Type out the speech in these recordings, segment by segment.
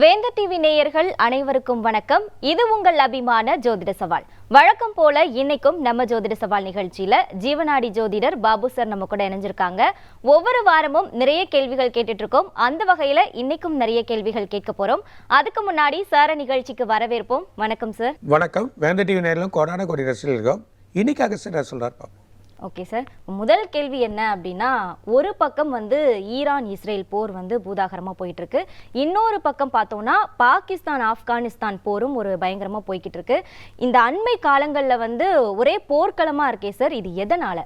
வேந்தர் டிவி நேயர்கள் அனைவருக்கும் வணக்கம். இது உங்கள் அபிமான ஜோதிட சவால். வழக்கம் போல இன்னைக்கும் நம்ம ஜோதிட சவால் நிகழ்ச்சியில ஜீவனாடி ஜோதிடர் பாபு சார் நம்ம கூட இணைஞ்சிருக்காங்க. ஒவ்வொரு வாரமும் நிறைய கேள்விகள் கேட்டுட்டு இருக்கோம். அந்த வகையில இன்னைக்கும் நிறைய கேள்விகள் கேட்க போறோம். அதுக்கு முன்னாடி சார நிகழ்ச்சிக்கு வரவேற்போம். வணக்கம் சார். வணக்கம். வேந்தர் டிவி நேயர்களும் கோடான கோடி ரசிகர்களுக்கும் இன்னைக்கு அகஸ்டர் சொல்றார் பாப்போம். ஓகே சார், முதல் கேள்வி என்ன அப்படின்னா, ஒரு பக்கம் ஈரான் இஸ்ரேல் போர் பூதாகரமாக போயிட்டு இருக்கு. இன்னொரு பக்கம் பார்த்தோம்னா பாகிஸ்தான் ஆப்கானிஸ்தான் போரும் ஒரு பயங்கரமாக போய்கிட்டு இருக்கு. இந்த அண்மை காலங்களில் ஒரே போர்க்களமாக இருக்கே சார், இது எதனால?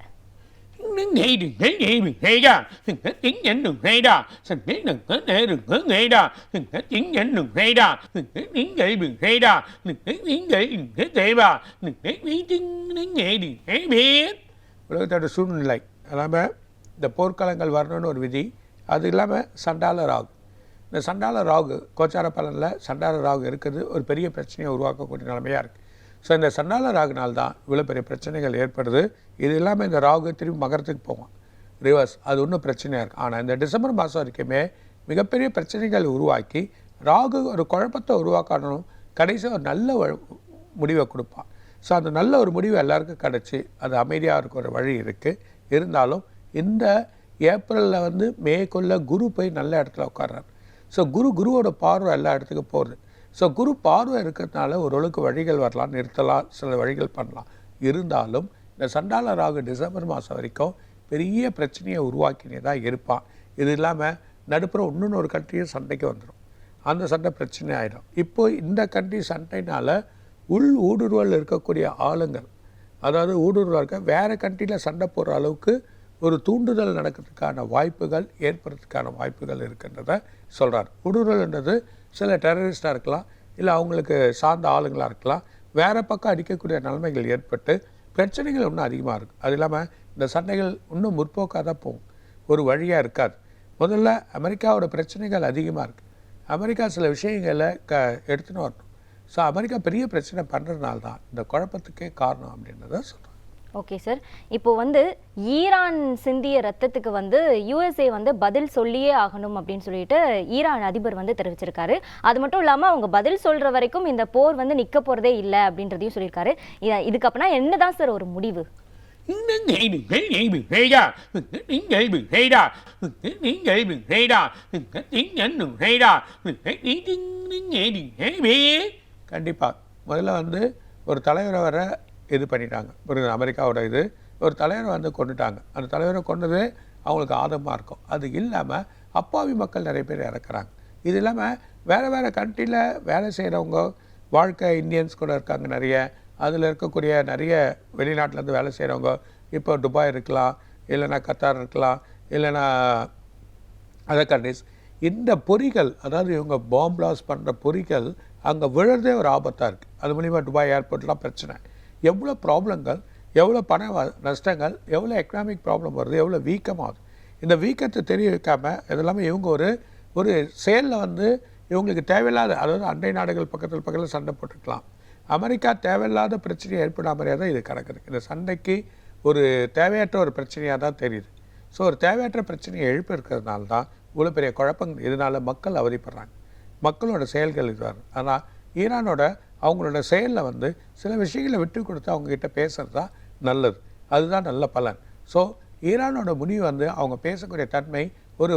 உலகத்தோட சூழ்நிலை இல்லாமல் இந்த போர்க்களங்கள் வரணும்னு ஒரு விதி. அது இல்லாமல் சண்டால ராகு, இந்த சண்டால ராகு கோச்சார பலனில் சண்டால ராகு இருக்கிறது ஒரு பெரிய பிரச்சனையை உருவாக்கக்கூடிய நிலைமையாக இருக்குது. ஸோ இந்த சண்டால ராகுனால்தான் இவ்வளோ பெரிய பிரச்சனைகள் ஏற்படுது. இது இல்லாமல் இந்த ராகு திரும்பி மகரத்துக்கு போவான், ரிவர்ஸ். அது இன்னும் பிரச்சனையாக இருக்குது. ஆனால் இந்த டிசம்பர் மாதம் வரைக்குமே மிகப்பெரிய பிரச்சனைகள் உருவாக்கி ராகு ஒரு குழப்பத்தை உருவாக்கணும், கடைசியாக ஒரு நல்ல முடிவை கொடுப்பான். ஸோ அந்த நல்ல ஒரு முடிவு எல்லாருக்கும் கிடச்சி அது அமைதியாக இருக்க ஒரு வழி இருக்குது. இருந்தாலும் இந்த ஏப்ரலில் மேக்குள்ள குரு போய் நல்ல இடத்துல உட்கார்றாரு. ஸோ குருவோட பார்வை எல்லா இடத்துக்கும் போகிறது. ஸோ குரு பார்வை இருக்கிறதுனால ஓரளவுக்கு வழிகள் வரலாம், நிறுத்தலாம், சில வழிகள் பண்ணலாம். இருந்தாலும் இந்த சண்டால ராகு டிசம்பர் மாதம் வரைக்கும் பெரிய பிரச்சனையை உருவாக்கினே தான் இருப்பான். இது இல்லாமல் நடுப்புற இன்னொன்று ஒரு கண்ட்ரியும் சண்டைக்கு வந்துடும். அந்த சண்டை பிரச்சனை ஆகிடும். இப்போ இந்த கண்ட்ரி சண்டைனால் ஊடுருவல் இருக்கக்கூடிய ஆளுங்கள், அதாவது ஊடுருவல் இருக்க வேறு கண்ட்ரியில் சண்டை போடுற அளவுக்கு ஒரு தூண்டுதல் நடக்கிறதுக்கான வாய்ப்புகள் ஏற்படுறதுக்கான வாய்ப்புகள் இருக்கின்றத சொல்கிறார். ஊடுருவல்ன்றது சில டெரரிஸ்டாக இருக்கலாம், இல்லை அவங்களுக்கு சார்ந்த ஆளுங்களாக இருக்கலாம். வேறு பக்கம் அடிக்கக்கூடிய நிலைமைகள் ஏற்பட்டு பிரச்சனைகள் இன்னும் அதிகமாக இருக்குது. அது இல்லாமல் இந்த சண்டைகள் இன்னும் முற்போக்காக தான் போகும், ஒரு வழியாக இருக்காது. முதல்ல அமெரிக்காவோட பிரச்சனைகள் அதிகமாக இருக்குது. அமெரிக்கா சில விஷயங்களை எடுத்துன்னு வரணும். ஸோ அமெரிக்கா பெரிய பிரச்சனை பண்ணுறதுனால தான் இந்த குழப்பத்துக்கே காரணம் அப்படின்றத சொல்கிறேன். ஓகே சார், இப்போ ஈரான் சிந்திய ரத்தத்துக்கு யூஎஸ்ஏ பதில் சொல்லியே ஆகணும் அப்படின்னு சொல்லிட்டு ஈரான் அதிபர் தெரிவிச்சிருக்காரு. அது மட்டும் இல்லாமல் அவங்க பதில் சொல்கிற வரைக்கும் இந்த போர் நிற்க போகிறதே இல்லை அப்படின்றதையும் சொல்லியிருக்காரு. இதுக்கப்புறம் என்னதான் சார் ஒரு முடிவு? கண்டிப்பாக முதல்ல ஒரு தலைவரை வர இது பண்ணிட்டாங்க. ஒரு அமெரிக்காவோட ஒரு தலைவரை கொண்டுட்டாங்க. அந்த தலைவரை கொண்டது அவங்களுக்கு ஆதமாக இருக்கும். அது இல்லாமல் அப்பாவி மக்கள் நிறைய பேர் இறக்குறாங்க. இது இல்லாமல் வேறு கண்ட்ரியில் வேலை செய்கிறவங்க வாழ்க்கை இந்தியன்ஸ் கூட இருக்காங்க நிறைய. அதில் இருக்கக்கூடிய நிறைய வெளிநாட்டிலேருந்து வேலை செய்கிறவங்க இப்போ துபாய் இருக்கலாம், இல்லைன்னா கத்தார் இருக்கலாம், இல்லைன்னா அதர் கண்ட்ரிஸ். இந்த பொறிகள், அதாவது இவங்க பாம்பு பிளாஸ்ட் பண்ணுற பொறிகள் அங்கே விழுறதே ஒரு ஆபத்தாக இருக்குது. அது மூலிமா துபாய் ஏர்போர்ட்லாம் பிரச்சனை, எவ்வளோ ப்ராப்ளங்கள், எவ்வளோ பண நஷ்டங்கள், எவ்வளோ எக்கனாமிக் ப்ராப்ளம் வருது, எவ்வளோ வீக்கமாகுது. இந்த வீக்கத்தை தெரிய வைக்காமல் இதெல்லாமே இவங்க ஒரு செயலில் இவங்களுக்கு தேவையில்லாத, அதாவது அண்டை நாடுகள் பக்கத்தில் சண்டை போட்டுக்கலாம். அமெரிக்கா தேவையில்லாத பிரச்சனையை ஏற்படாமலே தான் இது கிடக்குது. இந்த சண்டைக்கு ஒரு தேவையற்ற ஒரு பிரச்சனையாக தான் தெரியுது. ஸோ ஒரு தேவையற்ற பிரச்சனையை எழுப்பி இருக்கிறதுனால தான் இவ்வளோ பெரிய குழப்பங்கள். இதனால் மக்கள் அவதிப்படுறாங்க, மக்களோட செயல்கள் இதுவாக. ஆனால் ஈரானோட அவங்களோட செயலில் சில விஷயங்களை விட்டு கொடுத்து அவங்கக்கிட்ட பேசுகிறது தான் நல்லது. அதுதான் நல்ல பலன். ஸோ ஈரானோட முடிவு அவங்க பேசக்கூடிய தன்மை ஒரு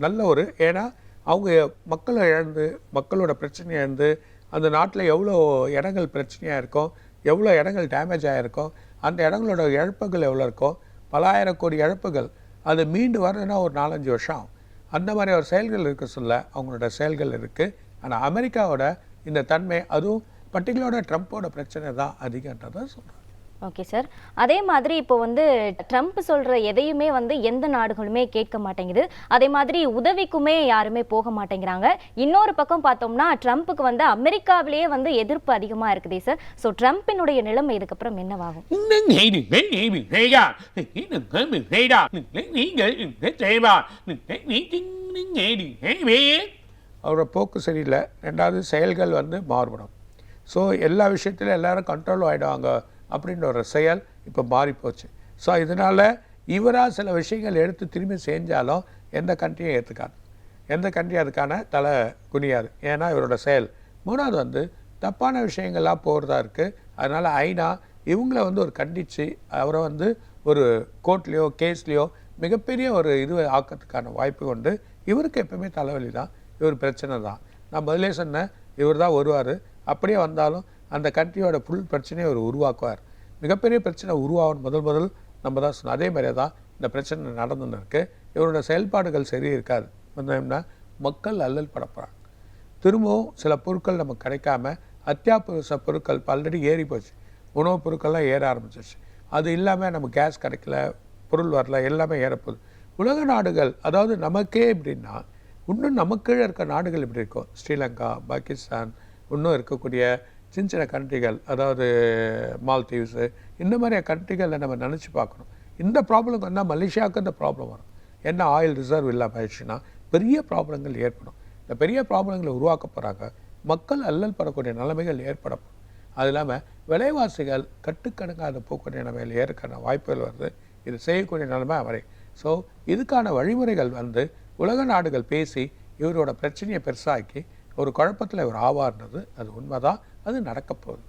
நல்ல ஏன்னா அவங்க மக்களை இழந்து, மக்களோட பிரச்சனையை இழந்து, அந்த நாட்டில் எவ்வளோ இடங்கள் பிரச்சனையாக இருக்கும், எவ்வளோ இடங்கள் டேமேஜ் ஆகிருக்கும், அந்த இடங்களோட இழப்புகள் எவ்வளோ இருக்கும், பலாயிரம் கோடி இழப்புகள். அது மீண்டு வரணுன்னா ஒரு 4-5 வருஷம் ஆகும். அந்த மாதிரி ஒரு செயல்கள் இருக்க சொல்ல அவங்களோட செயல்கள் இருக்குது. ஆனால் அமெரிக்காவோட இந்த தன்மை, அதுவும் பர்டிகுலரோட ட்ரம்ப்போட பிரச்சனை தான் அதிகன்றதை சொல்கிறேன். ஓகே சார், அதே மாதிரி இப்போ ட்ரம்ப் சொல்கிற எதையுமே எந்த நாடுகளுமே கேட்க மாட்டேங்குது. அதே மாதிரி உதவிக்குமே யாருமே போக மாட்டேங்கிறாங்க. இன்னொரு பக்கம் பார்த்தோம்னா ட்ரம்ப்புக்கு அமெரிக்காவிலேயே எதிர்ப்பு அதிகமாக இருக்குதே சார். ஸோ ட்ரம்ப்பினுடைய நிலைமை இதுக்கப்புறம் என்னவாகும்? அவரோட போக்கு சரியில்லை. ரெண்டாவது செயல்கள் மாறுபடும். ஸோ எல்லா விஷயத்திலும் எல்லாரும் கண்ட்ரோல் ஆகிடுவாங்க அப்படின்ற ஒரு செயல் இப்போ மாறிப்போச்சு. ஸோ இதனால் இவராக சில விஷயங்கள் எடுத்து திரும்பி செஞ்சாலும் எந்த கண்ட்ரியும் ஏற்றுக்காது. எந்த கண்ட்ரி அதுக்கான தலை குனியாது, ஏன்னா இவரோட செயல். மூணாவது வந்து தப்பான விஷயங்கள்லாம் போகிறதா இருக்குது. அதனால் ஐநா இவங்கள வந்து ஒரு கண்டித்து அவரை வந்து ஒரு கோர்ட்லேயோ கேஸ்லேயோ மிகப்பெரிய ஒரு இது ஆக்கிறதுக்கான வாய்ப்பு கொண்டு. இவருக்கு எப்பவுமே தலைவலி தான், இவர் பிரச்சனை தான். நான் முதலே சொன்னேன், இவர் தான் வருவார். அப்படியே வந்தாலும் அந்த கண்ட்ரியோட ஃபுல் பிரச்சனையை அவர் உருவாக்குவார். மிகப்பெரிய பிரச்சனை உருவாகும் முதல் நம்ம தான் சொன்னோம். அதே மாதிரியே தான் இந்த பிரச்சனை நடந்துன்னு இருக்குது. இவரோட செயல்பாடுகள் சரி இருக்காது. என்னன்னா மக்கள் அல்லல் படப்படுறாங்க. திரும்பவும் சில பொருட்கள் நமக்கு கிடைக்காம அத்தியாவசிய பொருட்கள் ஆல்ரெடி ஏறி போச்சு. உணவுப் பொருட்கள்லாம் ஏற ஆரம்பிச்சிருச்சு. அது இல்லாமல் நம்ம கேஸ் கிடைக்கல, பொருள் வரல, எல்லாமே ஏறப்போகுது. உலக நாடுகள், அதாவது நமக்கே எப்படின்னா இன்னும் நமக்கு கீழே இருக்க நாடுகள் எப்படி இருக்கும், ஸ்ரீலங்கா, பாகிஸ்தான், இன்னும் இருக்கக்கூடிய சின்ன சின்ன கண்ட்ரிகள், அதாவது மால்தீவ்ஸு, இந்த மாதிரி கண்ட்ரிகளில் நம்ம நினச்சி பார்க்கணும். இந்த ப்ராப்ளம் வந்தால் மலேசியாவுக்கு இந்த ப்ராப்ளம் வரும். என்ன ஆயில் ரிசர்வ் இல்லாமல் ஆயிடுச்சுன்னா பெரிய ப்ராப்ளங்கள் ஏற்படும். இந்த பெரிய ப்ராப்ளங்களை உருவாக்க போகிறாங்க. மக்கள் அல்லல் படக்கூடிய நிலைமைகள் ஏற்படும். அது இல்லாமல் விலைவாசிகள் கட்டுக்கணக்காத போக்கூடிய நிலைமையில் ஏற்கான வாய்ப்புகள் வருது. இது செய்யக்கூடிய நிலைமை அவரை. ஸோ இதுக்கான வழிமுறைகள் வந்து உலக நாடுகள் பேசி இவரோட பிரச்சனையை பெருசாக்கி ஒரு குழப்பத்தில் இவர் ஆவார்ன்றது அது உண்மைதான். அது நடக்க போகுது.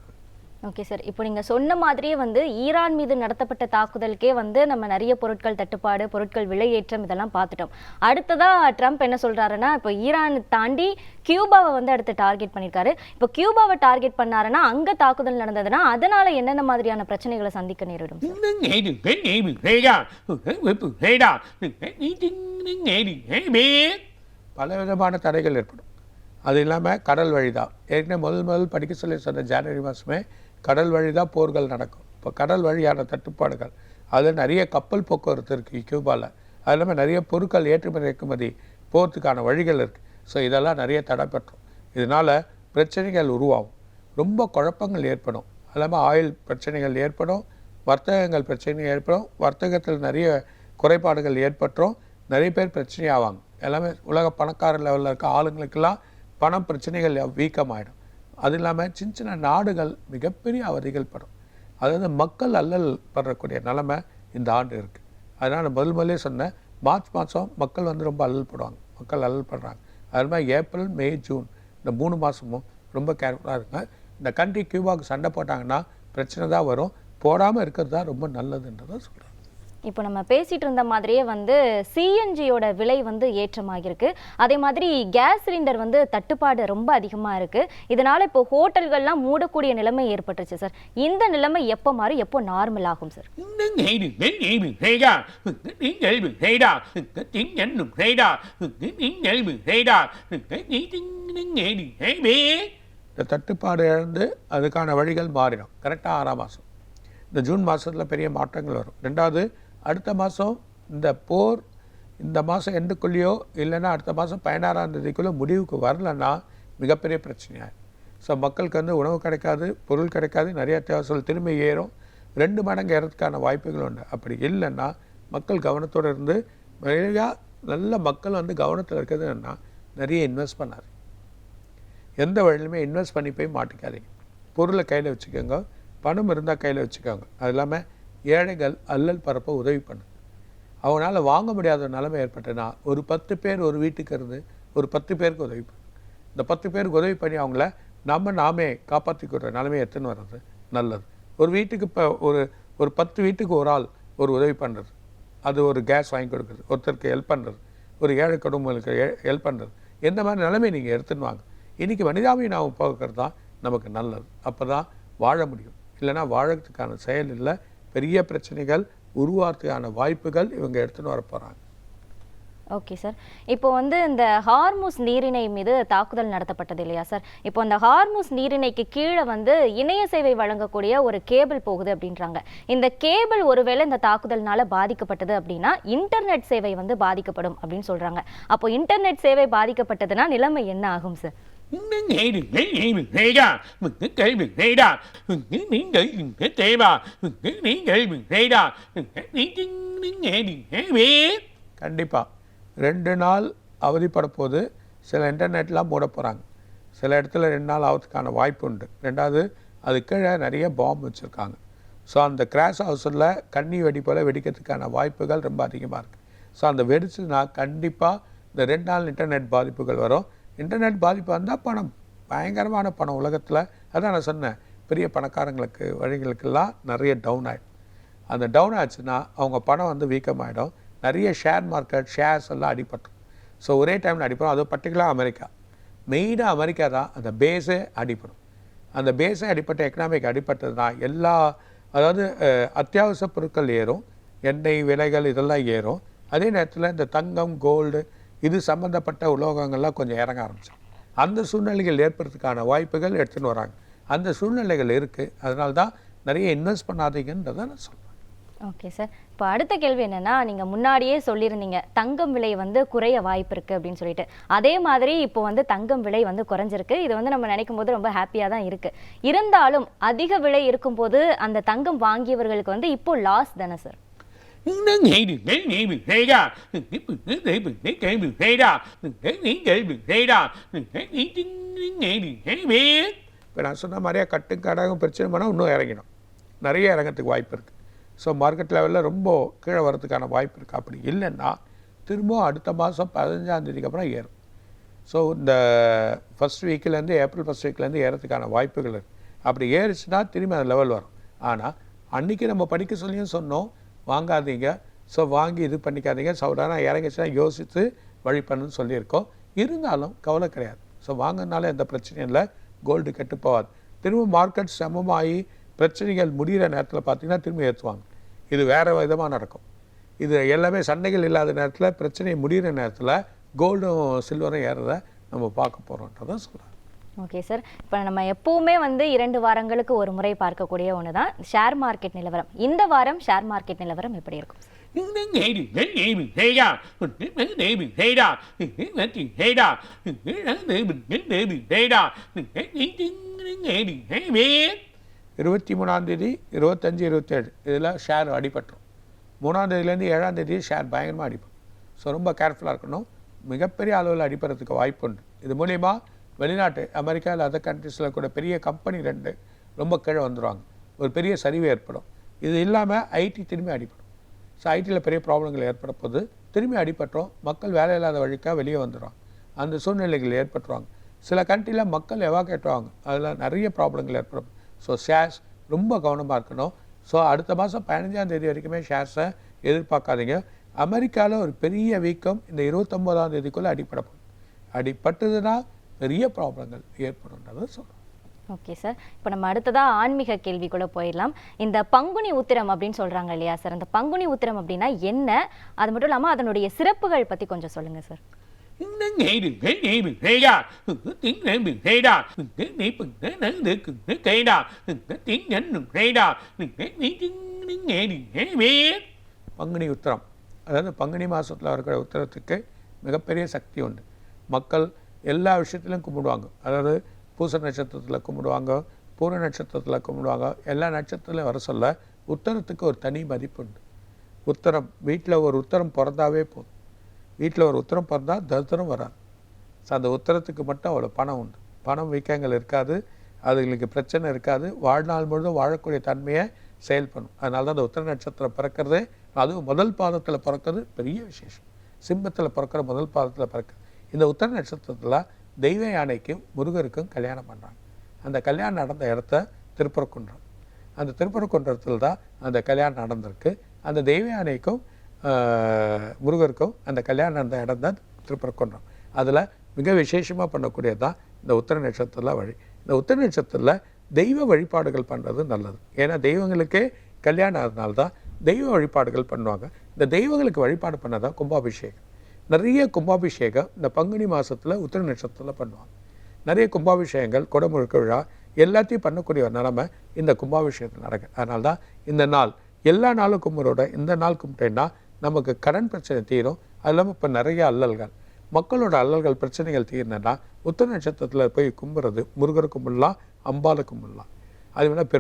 ஓகே சார், இப்போ நீங்கள் சொன்ன மாதிரியே வந்து ஈரான் மீது நடத்தப்பட்ட தாக்குதலுக்கே வந்து நம்ம நிறைய பொருட்கள் தட்டுப்பாடு, பொருட்கள் விலையேற்றம் இதெல்லாம் பார்த்துட்டோம். அடுத்ததாக ட்ரம்ப் என்ன சொல்கிறாருன்னா, இப்போ ஈரான் தாண்டி கியூபாவை வந்து அடுத்து டார்கெட் பண்ணியிருக்காரு. இப்போ கியூபாவை டார்கெட் பண்ணாருன்னா அங்கே தாக்குதல் நடந்ததுன்னா அதனால என்னென்ன மாதிரியான பிரச்சனைகளை சந்திக்க நேரிடும்? பல விதமான தடைகள் ஏற்படும். அது இல்லாமல் கடல் வழி தான். ஏற்கனவே முதல் படிக்க சொல்லி சொன்ன ஜனவரி மாதமே கடல் வழி தான் போர்கள் நடக்கும். இப்போ கடல் வழியான தட்டுப்பாடுகள், அதில் நிறைய கப்பல் போக்குவரத்து இருக்குது கியூபாவில். அது இல்லாமல் நிறைய பொருட்கள் ஏற்றுமதி இறக்குமதி போகிறதுக்கான வழிகள் இருக்குது. ஸோ இதெல்லாம் நிறைய தடைப்பட்டுரும். இதனால் பிரச்சனைகள் உருவாகும், ரொம்ப குழப்பங்கள் ஏற்படும். அது இல்லாமல் ஆயில் பிரச்சனைகள் ஏற்படும், வர்த்தகங்கள் பிரச்சனை ஏற்படும், வர்த்தகத்தில் நிறைய குறைபாடுகள் ஏற்பட்டுரும், நிறைய பேர் பிரச்சனை ஆவாங்க. எல்லாமே உலக பணக்கார லெவலில் இருக்க ஆளுங்களுக்கெல்லாம் பணம் பிரச்சனைகள் வீக்கமாகிடும். அது இல்லாமல் சின்ன சின்ன நாடுகள் மிகப்பெரிய அவதிகள் படும். அதாவது மக்கள் அல்லல் படுறக்கூடிய நிலைமை இந்த ஆண்டு இருக்குது. அதனால் முதல்ல சொன்னேன், மார்ச் மாதம் மக்கள் வந்து ரொம்ப அல்லல் படுவாங்க, மக்கள் அல்லல் படுறாங்க. அது மாதிரி ஏப்ரல், மே, ஜூன் இந்த 3 மாதமும் ரொம்ப கேர்ஃபுல்லாக இருங்க. இந்த கண்ட்ரி கியூபாவுக்கு சண்டை போட்டாங்கன்னா பிரச்சனை தான் வரும். போடாமல் இருக்கிறது தான் ரொம்ப நல்லதுன்றதை சொல்கிறேன். இப்போ நம்ம பேசிட்டு இருந்த மாதிரியே வந்து சிஎன்ஜியோட விலை வந்து ஏற்றமாகிருக்கு. அதே மாதிரி கேஸ் சிலிண்டர் வந்து தட்டுப்பாடு ரொம்ப அதிகமாக இருக்குது. இதனால் இப்போ ஹோட்டல்கள்லாம் மூடக்கூடிய நிலைமை ஏற்பட்டுருச்சு சார். இந்த நிலைமை எப்போ மாறி எப்போ நார்மல் ஆகும் சார்? இந்த தட்டுப்பாடு இழந்து அதுக்கான வழிகள் மாறிடும். கரெக்டாக 6ஆம் மாதம், இந்த ஜூன் மாதத்தில் பெரிய மாற்றங்கள் வரும். 2வது அடுத்த மாதம் இந்த போர் இந்த மாதம் எண்டுக்குள்ளேயோ இல்லைன்னா அடுத்த மாதம் 16ஆம் தேதிக்குள்ளே முடிவுக்கு வரலன்னா மிகப்பெரிய பிரச்சனையாகும். ஸோ மக்களுக்கு வந்து உணவு கிடைக்காது, பொருள் கிடைக்காது, நிறைய அத்தியாவசியம் திரும்பி ஏறும், 2 மடங்கு ஏறதுக்கான வாய்ப்புகள் உண்டு. அப்படி இல்லைன்னா மக்கள் கவனத்தோடு இருந்து நல்ல மக்கள் வந்து கவனத்தில் இருக்கிறது என்னன்னா, நிறைய இன்வெஸ்ட் பண்ணாது. எந்த வழியிலுமே இன்வெஸ்ட் பண்ணி போய் மாட்டிக்காதீங்க. பொருளை கையில் வச்சுக்கோங்க, பணம் இருந்தால் கையில் வச்சுக்கோங்க. அது இல்லாமல் ஏழைகள் அல்லல் பரப்ப உதவி பண்ணு. அவனால் வாங்க முடியாத நிலைமை ஏற்பட்டுன்னா ஒரு 10 பேர் ஒரு வீட்டுக்கு இருந்து ஒரு 10 பேருக்கு உதவி பண்ணு. இந்த 10 பேருக்கு உதவி பண்ணி அவங்கள நாமே காப்பாற்றிக்கிற நிலைமையை எடுத்துன்னு வர்றது நல்லது. ஒரு வீட்டுக்கு இப்போ ஒரு 10 வீட்டுக்கு ஒரு ஆள் ஒரு உதவி பண்ணுறது, அது ஒரு கேஸ் வாங்கி கொடுக்குறது, ஒருத்தருக்கு ஹெல்ப் பண்ணுறது, ஒரு ஏழை குடும்பங்களுக்கு ஹெல்ப் பண்ணுறது, எந்த மாதிரி நிலைமை நீங்கள் எடுத்துன்னு வாங்க. இன்றைக்கி மனிதாபியை நாம் போக்குறது தான் நமக்கு நல்லது. அப்போ தான் வாழ முடியும். இல்லைனா வாழறதுக்கான செயல் இல்லை, பெரிய பிரச்சனைகள் உருவாகிறதுக்கான வாய்ப்புகள் இவங்க எடுத்துன்னு வர போகிறாங்க. ஓகே சார், இப்போ வந்து இந்த ஹார்முஸ் நீரிணை மீது தாக்குதல் நடத்தப்பட்டது இல்லையா சார்? இப்போ அந்த ஹார்முஸ் நீரிணைக்கு கீழே வந்து இணைய சேவை வழங்கக்கூடிய ஒரு கேபிள் போகுது அப்படின்றாங்க. இந்த கேபிள் ஒருவேளை இந்த தாக்குதல்னால பாதிக்கப்பட்டது அப்படின்னா இன்டர்நெட் சேவை வந்து பாதிக்கப்படும் அப்படின்னு சொல்றாங்க. அப்போ இன்டர்நெட் சேவை பாதிக்கப்பட்டதுன்னா நிலைமை என்ன ஆகும் சார்? கண்டிப்பாக 2 நாள் அவதிப்பட போது. சில இன்டர்நெட்லாம் மூட போகிறாங்க, சில இடத்துல 2 நாள் ஆகிறதுக்கான வாய்ப்பு உண்டு. 2வது அது கீழே நிறைய பாம்பு வச்சுருக்காங்க. ஸோ அந்த கிராஷ் ஹவுஸில் கண்ணி வெடி போல் வெடிக்கிறதுக்கான வாய்ப்புகள் ரொம்ப அதிகமாக இருக்குது. ஸோ அந்த வெடிச்சுன்னா கண்டிப்பாக இந்த 2 நாள் இன்டர்நெட் பாதிப்புகள் வரும். இன்டர்நெட் பாதிப்பு வந்தால் பணம், பயங்கரமான பணம் உலகத்தில். அதான் நான் சொன்னேன், பெரிய பணக்காரங்களுக்கு வழிகளுக்கெல்லாம் நிறைய டவுன் ஆகிடும். அந்த டவுன் ஆச்சுன்னா அவங்க பணம் வந்து வீக்கமாகிடும். நிறைய ஷேர் மார்க்கெட், ஷேர்ஸ் எல்லாம் அடிபட்டுரும். ஸோ ஒரே டைமில் அடிப்படும். அதுவும் பர்டிகுலராக அமெரிக்கா, மெயினாக அமெரிக்கா தான் அந்த பேஸே அடிப்படும். அந்த பேஸே அடிப்பட்ட எக்கனாமிக் அடிப்பட்டதுன்னா எல்லா, அதாவது அத்தியாவசிய பொருட்கள் ஏறும், எண்ணெய் விலைகள் இதெல்லாம் ஏறும். அதே நேரத்தில் இந்த தங்கம், கோல்டு இது சம்மந்தப்பட்ட உலோகங்கள்லாம் கொஞ்சம் இறங்க ஆரம்பிச்சோம். அந்த சூழ்நிலைகள் ஏற்படுறதுக்கான வாய்ப்புகள் எடுத்துன்னு வராங்க. அந்த சூழ்நிலைகள் இருக்குது. அதனால தான் நிறைய இன்வெஸ்ட் பண்ணாதீங்கன்றதை நான் சொல்கிறேன். Okay sir. இப்போ அடுத்த கேள்வி என்னன்னா, நீங்கள் முன்னாடியே சொல்லியிருந்தீங்க தங்கம் விலை வந்து குறைய வாய்ப்பு இருக்குது அப்படின்னு சொல்லிட்டு. அதே மாதிரி இப்போ வந்து தங்கம் விலை வந்து குறைஞ்சிருக்கு. இது வந்து நம்ம நினைக்கும் போது ரொம்ப ஹாப்பியாக தான் இருக்குது. இருந்தாலும் அதிக விலை இருக்கும்போது அந்த தங்கம் வாங்கியவர்களுக்கு வந்து இப்போ லாஸ் தானே சார்? இப்போ நான் சொன்ன மாதிரியே கட்டுக்கடாக பிரச்சனை பண்ணால் இன்னும் இறங்கிடும், நிறைய இறங்கிறதுக்கு வாய்ப்பு இருக்குது. ஸோ மார்க்கெட் லெவலில் ரொம்ப கீழே வரதுக்கான வாய்ப்பு இருக்குது. அப்படி இல்லைன்னா திரும்பவும் அடுத்த மாதம் 15ஆம் தேதிக்கு அப்புறம் ஏறும். ஸோ இந்த ஃபஸ்ட் வீக்கிலேருந்து, ஏப்ரல் ஃபஸ்ட் வீக்லேருந்து ஏறதுக்கான வாய்ப்புகள் இருக்குது. அப்படி ஏறிச்சுன்னா திரும்பி அந்த லெவல் வரும். ஆனால் அன்றைக்கி நம்ம படிக்க சொல்லியும் சொன்னோம், வாங்காதீங்க, ஸோ வாங்கி இது பண்ணிக்காதீங்க, சவுடானா இறங்கிச்சுன்னா யோசித்து வழி பண்ணுன்னு சொல்லியிருக்கோம். இருந்தாலும் கவலை கிடையாது. ஸோ வாங்கினால எந்த பிரச்சனையும் இல்லை, கோல்டு கெட்டு போகாது. திரும்ப மார்க்கெட் சமமாகி பிரச்சனைகள் முடிகிற நேரத்தில் பார்த்திங்கன்னா திரும்ப ஏற்றுவாங்க. இது வேறு விதமாக நடக்கும். இது எல்லாமே சண்டைகள் இல்லாத நேரத்தில், பிரச்சனை முடிகிற நேரத்தில் கோல்டும் சில்வரும் ஏறதை நம்ம பார்க்க போகிறோன்றதை சொல்கிறேன். Okay sir. இப்போ நம்ம எப்பவுமே வந்து 2 வாரங்களுக்கு ஒரு முறை பார்க்கக்கூடிய ஒன்று தான் ஷேர் மார்க்கெட் நிலவரம். இந்த வாரம் ஷேர் மார்க்கெட் நிலவரம் எப்படி இருக்கும்? இருபத்தி 23ஆம் தேதி, 25, 27 இதில் ஷேர் அடிபட்டுரும். 3ஆம் தேதியிலேருந்து 7ஆம் தேதி ஷேர் பயங்கரமாக அடிப்படும். ஸோ ரொம்ப கேர்ஃபுல்லாக இருக்கணும். மிகப்பெரிய அளவில் அடிப்படுறதுக்கு வாய்ப்பு உண்டு. இது மூலிமா வெளிநாட்டு அமெரிக்கா இல்லை அதர் கண்ட்ரீஸில் கூட பெரிய கம்பெனி 2 ரொம்ப கீழே வந்துடுவாங்க. ஒரு பெரிய சரிவு ஏற்படும். இது இல்லாமல் ஐடி திரும்பி அடிப்படும். ஸோ ஐடியில் பெரிய ப்ராப்ளங்கள் ஏற்பட போது திரும்பி அடிபட்டுரும். மக்கள் வேலை இல்லாத வழிக்காக வெளியே வந்துடுவாங்க. அந்த சூழ்நிலைகள் ஏற்பட்டுருவாங்க. சில கண்ட்ரியில் மக்கள் எவாக்கேட்டுவாங்க. அதில் நிறைய ப்ராப்ளங்கள் ஏற்படும். ஸோ ஷேர்ஸ் ரொம்ப கவனமாக இருக்கணும். ஸோ அடுத்த மாதம் 15ஆம் தேதி வரைக்குமே ஷேர்ஸை எதிர்பார்க்காதீங்க. அமெரிக்காவில் ஒரு பெரிய வீக்கம் இந்த 29ஆம் தேதிக்குள்ளே அடிப்படப்படும். அடிப்பட்டதுன்னா பெரிய ப்ராப்ளங்கள் ஏற்படும்ன்றதை சொல்கிறோம். Okay sir. இப்போ நம்ம அடுத்ததாக ஆன்மீக கேள்விக்குள்ளே போயிடலாம். இந்த பங்குனி உத்திரம் அப்படின்னு சொல்கிறாங்க இல்லையா சார், அந்த பங்குனி உத்திரம் அப்படின்னா என்ன, அது மட்டும் இல்லாமல் அதனுடைய சிறப்புகள் பற்றி கொஞ்சம் சொல்லுங்கள் சார். பங்குனி உத்திரம், அதாவது பங்குனி மாதத்தில் இருக்கிற உத்திரத்துக்கு மிகப்பெரிய சக்தி உண்டு. மக்கள் எல்லா விஷயத்திலும் கும்பிடுவாங்க. அதாவது பூச நட்சத்திரத்தில் கும்பிடுவாங்க, பூர நட்சத்திரத்தில் கும்பிடுவாங்க. எல்லா நட்சத்திரத்திலையும் வர சொல்ல உத்தரத்துக்கு ஒரு தனி மதிப்பு உண்டு. உத்தரம், வீட்டில் ஒரு உத்தரம் பிறந்தாவே போதும். வீட்டில் ஒரு உத்தரம் பிறந்தால் தரித்திரம் வராது. ஸோ அந்த உத்தரத்துக்கு மட்டும் அவ்வளோ பணம் உண்டு. பணம் வீக்கங்கள் இருக்காது, அதுங்களுக்கு பிரச்சனை இருக்காது. வாழ்நாள் முழுதும் வாழக்கூடிய தன்மையை செயல்படும். அதனால தான் அந்த உத்தர நட்சத்திரம் பிறக்கிறது, அதுவும் முதல் பாதத்தில் பிறக்கிறது பெரிய விசேஷம். சிம்மத்தில் பிறக்கிற முதல் பாதத்தில் பிறக்கிறது. இந்த உத்தர நட்சத்திரத்தில் தெய்வ யானைக்கும் முருகருக்கும் கல்யாணம் பண்ணுறாங்க. அந்த கல்யாணம் நடந்த இடத்த திருப்பரங்குன்றம். அந்த திருப்பரங்குன்றத்தில் தான் அந்த கல்யாணம் நடந்திருக்கு. அந்த தெய்வ யானைக்கும் முருகருக்கும் அந்த கல்யாணம் நடந்த இடம் தான் திருப்பரங்குன்றம். அதில் மிக விசேஷமாக பண்ணக்கூடியது தான் இந்த உத்தர நட்சத்திரத்தில் வழி. இந்த உத்தர நட்சத்திரத்தில் தெய்வ வழிபாடுகள் பண்ணுறது நல்லது. ஏன்னா தெய்வங்களுக்கே கல்யாணம் ஆகிறதுனால தெய்வ வழிபாடுகள் பண்ணுவாங்க. இந்த தெய்வங்களுக்கு வழிபாடு பண்ணதான் கும்பாபிஷேகம். நிறைய கும்பாபிஷேகம் இந்த பங்குனி மாதத்தில் உத்திர நட்சத்திரத்தில் பண்ணுவாங்க. நிறைய கும்பாபிஷேகங்கள், குடமுழுக்கு விழா எல்லாத்தையும் பண்ணக்கூடிய ஒரு நிலைமை இந்த கும்பாபிஷேகத்தில் நடக்கும். அதனால தான் இந்த நாள் எல்லா நாளும் கும்பிட்றோட இந்த நாள் கும்பிட்டேன்னா நமக்கு கடன் பிரச்சனை தீரும். அது இல்லாமல் இப்போ நிறைய அல்லல்கள், மக்களோட அல்லல்கள் பிரச்சனைகள் தீரணுன்னா உத்திர நட்சத்திரத்தில் போய் கும்பிட்றது, முருகரை கும்பிடலாம், அம்பாலை கும்பிடலாம். அது வேணால்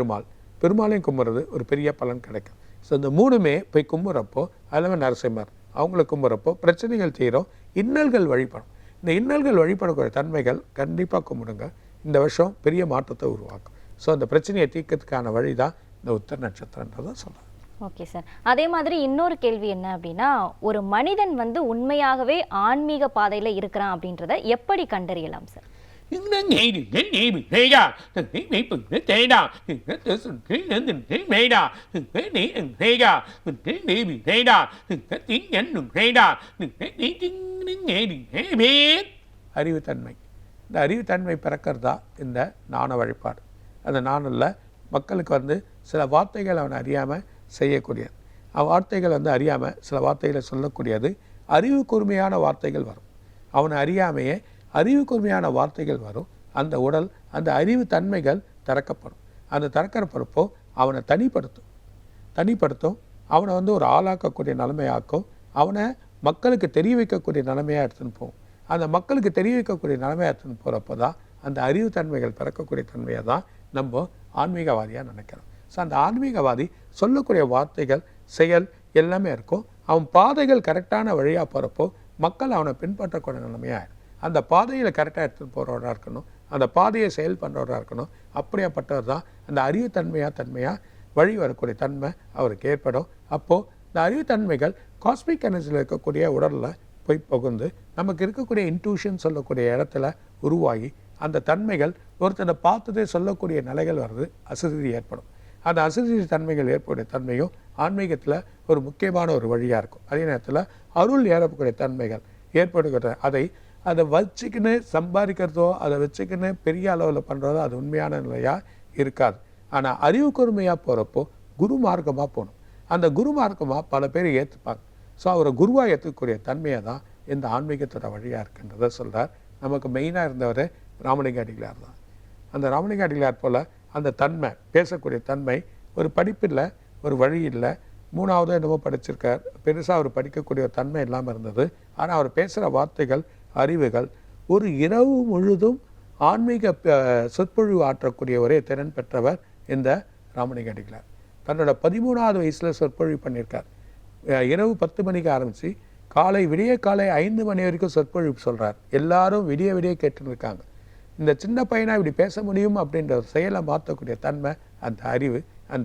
பெருமாளையும் கும்பிட்றது ஒரு பெரிய பலன் கிடைக்கும். ஸோ இந்த மூணுமே போய் கும்பிட்றப்போ, அதில் நரசிம்மர் அவங்கள கும்பிட்றப்போ பிரச்சனைகள் தீரும், இன்னல்கள் வழிபடும். இந்த இன்னல்கள் வழிபடக்கூடிய தன்மைகள் கண்டிப்பாக கும்பிடுங்க. இந்த வருஷம் பெரிய மாற்றத்தை உருவாக்கும். ஸோ அந்த பிரச்சனையை தீர்க்கிறதுக்கான வழி தான் இந்த உத்தர நட்சத்திரன்றதை சொல்கிறேன். Okay sir. அதே மாதிரி இன்னொரு கேள்வி என்ன அப்படின்னா, ஒரு மனிதன் வந்து உண்மையாகவே ஆன்மீக பாதையில இருக்கிறான் அப்படின்றத எப்படி கண்டறியலாம் சார்? அறிவுத்தன்மை. இந்த அறிவுத்தன்மை பிறக்கிறதா இந்த நாண வழிபாடு. அந்த நாணில் மக்களுக்கு வந்து சில வார்த்தைகள் அவனை அறியாமல் செய்யக்கூடியது, வார்த்தைகள் வந்து அறியாமல் சில வார்த்தைகளை சொல்லக்கூடியது, அறிவு கூர்மையான வார்த்தைகள் வரும். அவனை அறியாமையே அறிவு கூர்மையான வார்த்தைகள் வரும். அந்த உடல் அந்த அறிவு தன்மைகள் திறக்கப்படும். அந்த திறக்கிறப்போ அவனை தனிப்படுத்தும். அவனை வந்து ஒரு ஆளாக்கக்கூடிய நிலைமையாக்கும். அவனை மக்களுக்கு தெரிய வைக்கக்கூடிய நிலைமையாக எடுத்துன்னு போகும். அந்த மக்களுக்கு தெரிய வைக்கக்கூடிய நிலைமையாக எடுத்துன்னு போகிறப்போ தான் அந்த அறிவு தன்மைகள் பிறக்கக்கூடிய தன்மையை தான் நம்ம ஆன்மீகவாதியாக நினைக்கிறோம். ஸோ அந்த ஆன்மீகவாதி சொல்லக்கூடிய வார்த்தைகள் செயல் எல்லாமே இருக்கும். அவன் பாதைகள் கரெக்டான வழியாக போகிறப்போ மக்கள் அவனை பின்பற்றக்கூடிய நிலைமையாக அந்த பாதையில் கரெக்டாக எடுத்துகிட்டு போகிறவராக இருக்கணும். அந்த பாதையை செயல் பண்ணுறவராக இருக்கணும். அப்படியாப்பட்டவர் தான் அந்த அறிவுத்தன்மையாக வழி வரக்கூடிய தன்மை அவருக்கு ஏற்படும். அப்போது இந்த அறிவுத்தன்மைகள் காஸ்மிக் எனர்ஜியில் இருக்கக்கூடிய உடலில் போய் பகுந்து நமக்கு இருக்கக்கூடிய இன்ட்யூஷன் சொல்லக்கூடிய இடத்துல உருவாகி அந்த தன்மைகள் ஒருத்தனை பார்த்ததே சொல்லக்கூடிய நிலைகள் வர்றது அசிதி ஏற்படும். அந்த அசிதி தன்மைகள் ஏற்படக்கூடிய தன்மையும் ஆன்மீகத்தில் ஒரு முக்கியமான ஒரு வழியாக இருக்கும். அதே நேரத்தில் அருள் ஏறக்கூடிய தன்மைகள் ஏற்படுகிற அதை வச்சுக்கின்னு சம்பாதிக்கிறதோ அதை வச்சுக்கின்னு பெரிய அளவில் பண்ணுறதோ அது உண்மையான நிலையாக இருக்காது. ஆனால் அறிவு கூர்மையாக போகிறப்போ குரு மார்க்கமாக போகணும். அந்த குரு மார்க்கமாக பல பேர் ஏற்றுப்பாங்க. ஸோ அவரை குருவாக ஏற்றுக்கக்கூடிய தன்மையை தான் இந்த ஆன்மீகத்தோட வழியாக இருக்குன்றதை சொல்கிறார். நமக்கு மெயினாக இருந்தவர் ராமலிங்க அடிகளார் தான். அந்த ராமலிங்க அடிகளார் போல் அந்த தன்மை பேசக்கூடிய தன்மை ஒரு படிப்பில் ஒரு வழி இல்லை. 3வது என்னமோ படிச்சிருக்கார். பெருசாக அவர் படிக்கக்கூடிய ஒரு தன்மை இல்லாமல் இருந்தது. ஆனால் அவர் பேசுகிற வார்த்தைகள் அறிவுகள் ஒரு இரவு முழுதும் ஆன்மீக சொற்பொழிவு ஆற்றக்கூடிய ஒரே திறன் பெற்றவர் இந்த ராமலிங்க அடிகளார். தன்னோட 13வது வயசில் சொற்பொழிவு பண்ணியிருக்கார். இரவு 10 மணிக்கு ஆரம்பித்து விடிய காலை 5 மணி வரைக்கும் சொற்பொழிவு சொல்கிறார். எல்லாரும் விடிய கேட்டுன்னு இருக்காங்க. இந்த சின்ன பையனாக இப்படி பேச முடியும் அப்படின்ற ஒரு செயலை மாற்றக்கூடிய தன்மை அந்த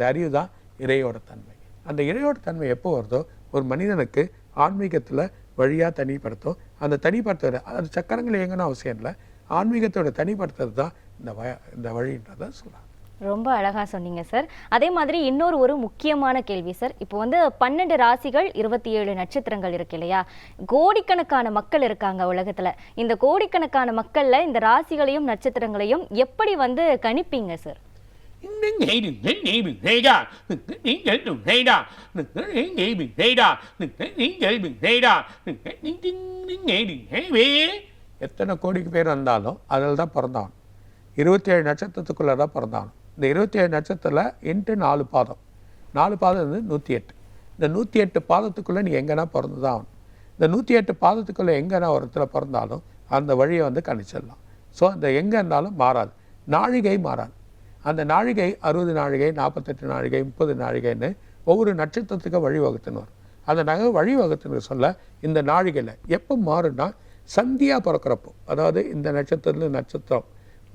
அறிவு தான் இறையோட தன்மை. அந்த இறையோட தன்மை எப்போ வருதோ ஒரு மனிதனுக்கு ஆன்மீகத்தில் வழியாக தனிப்படுத்தும். அந்த தனிப்படுத்துறது அது சக்கரங்கள் இயங்கணும் அவசியம் இல்லை. ஆன்மீகத்தோட தனிப்படுத்துறது தான் இந்த வழின்றதை சொல்கிறாங்க. ரொம்ப அழகா சொன்னீங்க சார். அதே மாதிரி இன்னொரு ஒரு முக்கியமான கேள்வி சார். இப்போ வந்து 12 ராசிகள் 27 நட்சத்திரங்கள் இருக்கு இல்லையா? கோடிக்கணக்கான மக்கள் இருக்காங்க உலகத்துல. இந்த கோடிக்கணக்கான மக்கள்ல இந்த ராசிகளையும் நட்சத்திரங்களையும் எப்படி வந்து கணிப்பீங்க சார்? எத்தனை கோடிக்கு பேர் வந்தாலும் அதில் தான் பிறந்தான். 27 நட்சத்திரத்துக்குள்ளே தான் பிறந்தான். இந்த 27 நட்சத்திரத்தில் இன்ட்டு 4 பாதம். 4 பாதம் வந்து 108. இந்த 108 பாதத்துக்குள்ளே நீ எங்கன்னா பிறந்து தான் ஆகணும். இந்த 108 பாதத்துக்குள்ளே எங்கன்னா ஒரு இடத்துல பிறந்தாலும் அந்த வழியை வந்து கணிச்சிடலாம். ஸோ அந்த எங்கே இருந்தாலும் மாறாது. நாழிகை மாறாது. அந்த நாழிகை 60 நாழிகை 48 நாழிகை 30 நாழிகைன்னு ஒவ்வொரு நட்சத்திரத்துக்கு வழிவகுத்துன்னு வரும். அந்த வழிவகுத்துன்னு சொல்ல இந்த நாழிகையில் எப்போ மாறுன்னா சந்தியாக பிறக்கிறப்போ, அதாவது இந்த நட்சத்திரத்தில் நட்சத்திரம்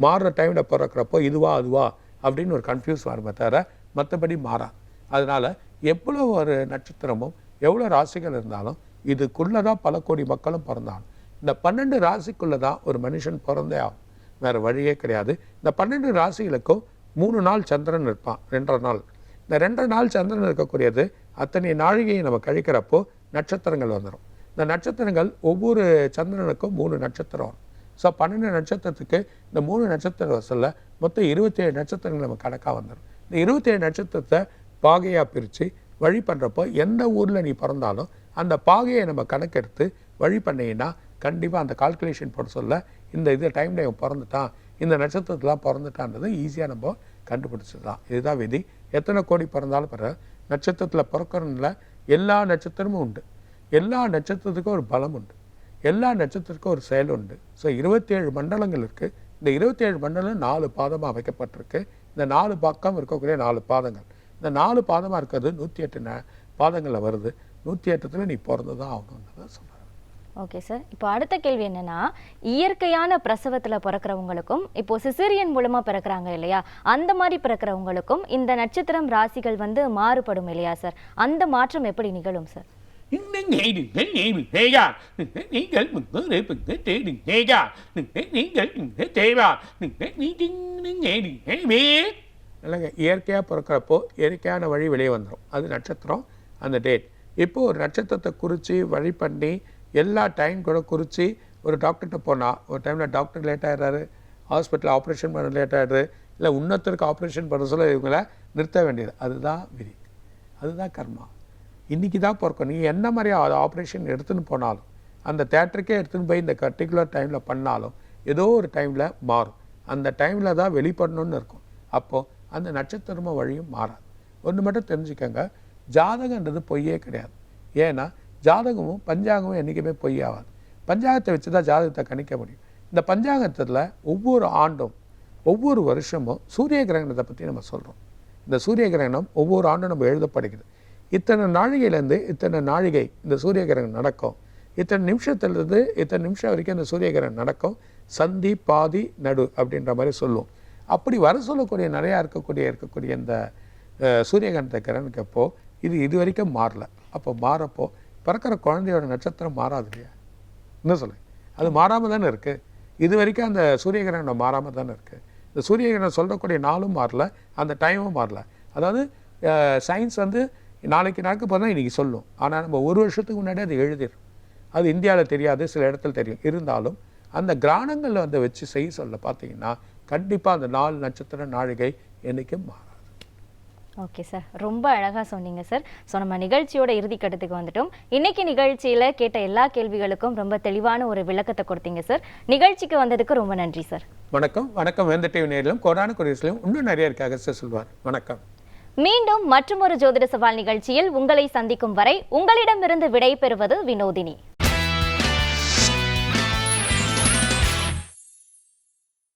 மாறுற டைமில் பிறக்கிறப்போ இதுவா அதுவா அப்படின்னு ஒரு கன்ஃபியூஸ் வருமே தவிர மற்றபடி மாறாது. அதனால் எவ்வளோ ஒரு நட்சத்திரமும் எவ்வளோ ராசிகள் இருந்தாலும் இதுக்குள்ளே தான் பல கோடி மக்களும் பிறந்தாலும் இந்த 12 ராசிக்குள்ளே தான் ஒரு மனுஷன் பிறந்தே ஆகும். வேறு வழியே கிடையாது. இந்த 12 ராசிகளுக்கும் 3 நாள் சந்திரன் இருப்பான், 2.5 நாள். இந்த 2.5 நாள் சந்திரன் இருக்கக்கூடியது அத்தனை நாழிகையை நம்ம கழிக்கிறப்போ நட்சத்திரங்கள் வந்துடும். இந்த நட்சத்திரங்கள் ஒவ்வொரு சந்திரனுக்கும் 3 நட்சத்திரம் வரும். ஸோ 12 நட்சத்திரத்துக்கு இந்த 3 நட்சத்திர வசலில் மொத்தம் 27 நட்சத்திரங்கள் நம்ம கணக்காக வந்துடும். இந்த 27 நட்சத்திரத்தை பாகையாக பிரித்து வழி பண்ணுறப்போ எந்த ஊரில் நீ பிறந்தாலும் அந்த பாகையை நம்ம கணக்கெடுத்து வழி பண்ணிங்கன்னா கண்டிப்பாக அந்த கால்குலேஷன் போட சொல்ல இந்த டைமில் இவன் பிறந்துட்டான், இந்த நட்சத்திரத்தெலாம் பிறந்துட்டான்றது ஈஸியாக நம்ம கண்டுபிடிச்சிடலாம். இதுதான் விதி. எத்தனை கோடி பிறந்தாலும் நட்சத்திரத்தில் பிறக்கிறதுல எல்லா நட்சத்திரமும் உண்டு. எல்லா நட்சத்திரத்துக்கும் ஒரு பலம் உண்டு. எல்லா நட்சத்திரத்துக்கும் ஒரு செயல் உண்டு. ஸோ 27 மண்டலங்கள் இருக்குது. இந்த 27 மண்டலம் 4 பாதமாக அமைக்கப்பட்டிருக்கு. இந்த 4 பக்கம் இருக்கக்கூடிய 4 பாதங்கள். இந்த 4 பாதமாக இருக்கிறது 108 பாதங்களில் வருது. 108ல் நீ பிறந்து தான் ஆகணுன்றதை சொல்கிறாங்க. Okay sir. இப்போ அடுத்த கேள்வி என்னன்னா, இயற்கையான பிரசவத்துல பிறக்கிறவங்களுக்கும் இப்போ சிசேரியன் மூலமா பிறக்கிறாங்க இல்லையா, அந்த மாதிரி பிறக்கிறவங்களுக்கும் இந்த நட்சத்திரம் ராசிகள் வந்து மாறுபடும் இல்லையா சார், அந்த மாற்றம் எப்படி நிகழும் சார்? இல்லைங்க, இயற்கையாக பிறக்கிறப்போ இயற்கையான வழி வெளியே வந்துடும். அது நட்சத்திரம், அந்த டேட். இப்போது ஒரு நட்சத்திரத்தை குறித்து வழி பண்ணி எல்லா டைம் கூட குறித்து ஒரு டாக்டர்கிட்ட போனால் ஒரு டைமில் டாக்டர் லேட் ஆகிடுறாரு, ஹாஸ்பிட்டலில் ஆப்ரேஷன் பண்ண லேட் ஆகிடுது, இல்லை இன்னொருத்தருக்கு ஆப்ரேஷன் பண்ண சொல்ல இவங்கள நிறுத்த வேண்டியது. அதுதான் விதி, அதுதான் கர்மா. இன்றைக்கி தான் பிறக்கும். நீங்கள் என்ன மாதிரி ஆப்ரேஷன் எடுத்துன்னு போனாலும், அந்த தேட்டருக்கே எடுத்துன்னு போய் இந்த பர்டிகுலர் டைமில் பண்ணாலும் ஏதோ ஒரு டைமில் மாறும். அந்த டைமில் தான் வெளிப்படணும்னு இருக்கும். அப்போது அந்த நட்சத்திரமும் வழியும் மாறாது. ஒன்று மட்டும் தெரிஞ்சுக்கோங்க, ஜாதகன்றது பொய்யே கிடையாது. ஏன்னா ஜாதகமும் பஞ்சாங்கமும் என்றைக்குமே பொய்யாகாது. பஞ்சாங்கத்தை வச்சு தான் ஜாதகத்தை கணிக்க முடியும். இந்த பஞ்சாங்கத்தில் ஒவ்வொரு ஆண்டும் ஒவ்வொரு வருஷமும் சூரிய கிரகணத்தை பற்றி நம்ம சொல்கிறோம். இந்த சூரிய கிரகணம் ஒவ்வொரு ஆண்டும் நம்ம எழுதப்படுகிறது. இத்தனை நாழிகையிலேருந்து இத்தனை நாழிகை இந்த சூரிய கிரகணம் நடக்கும், இத்தனை நிமிஷத்துலேருந்து இத்தனை நிமிஷம் வரைக்கும் இந்த சூரிய கிரகணம் நடக்கும், சந்தி பாதி நடு அப்படின்ற மாதிரி சொல்லுவோம். அப்படி வர சொல்லக்கூடிய நிறையா இருக்கக்கூடிய இந்த சூரிய கிரகணத்தை கிரகணிக்கப்போ இது வரைக்கும் மாறல. அப்போ மாறப்போ பிறக்கிற குழந்தையோட நட்சத்திரம் மாறாது இல்லையா? என்ன சொல்ல, அது மாறாமல் தானே இருக்குது. இது வரைக்கும் அந்த சூரிய கிரகணம் மாறாமல் தானே இருக்குது. இந்த சூரிய கிரகணம் சொல்லக்கூடிய நாளும் மாறல, அந்த டைமும் மாறல. அதாவது சயின்ஸ் வந்து நாளைக்கு நடக்க போனால் இன்றைக்கி சொல்லும். ஆனால் நம்ம ஒரு வருஷத்துக்கு முன்னாடி அது எழுதிடும். அது இந்தியாவில் தெரியாது, சில இடத்துல தெரியும். இருந்தாலும் அந்த கிராமங்களில் வந்து வச்சு செய்ய சொல்ல பார்த்தீங்கன்னா கண்டிப்பாக அந்த நாள் நட்சத்திர நாழிகை என்றைக்கும் மாறாது. ஓகே சார், ரொம்ப அழகாக சொன்னீங்க சார். ஸோ நம்ம நிகழ்ச்சியோட இறுதி கட்டத்துக்கு வந்துட்டோம். இன்னைக்கு நிகழ்ச்சியில் கேட்ட எல்லா கேள்விகளுக்கும் ரொம்ப தெளிவான ஒரு விளக்கத்தை கொடுத்தீங்க சார். நிகழ்ச்சிக்கு வந்ததுக்கு ரொம்ப நன்றி சார். வணக்கம். வணக்கம். வேந்த டிவி நேரிலும் கோடான கொடியிலும் இன்னும் நிறைய இருக்காக சார் சொல்வார். வணக்கம். மீண்டும் மற்றொரு ஜோதிட சவால் நிகழ்ச்சியில் உங்களை சந்திக்கும் வரை உங்களிடமிருந்து விடை பெறுவது வினோதினி.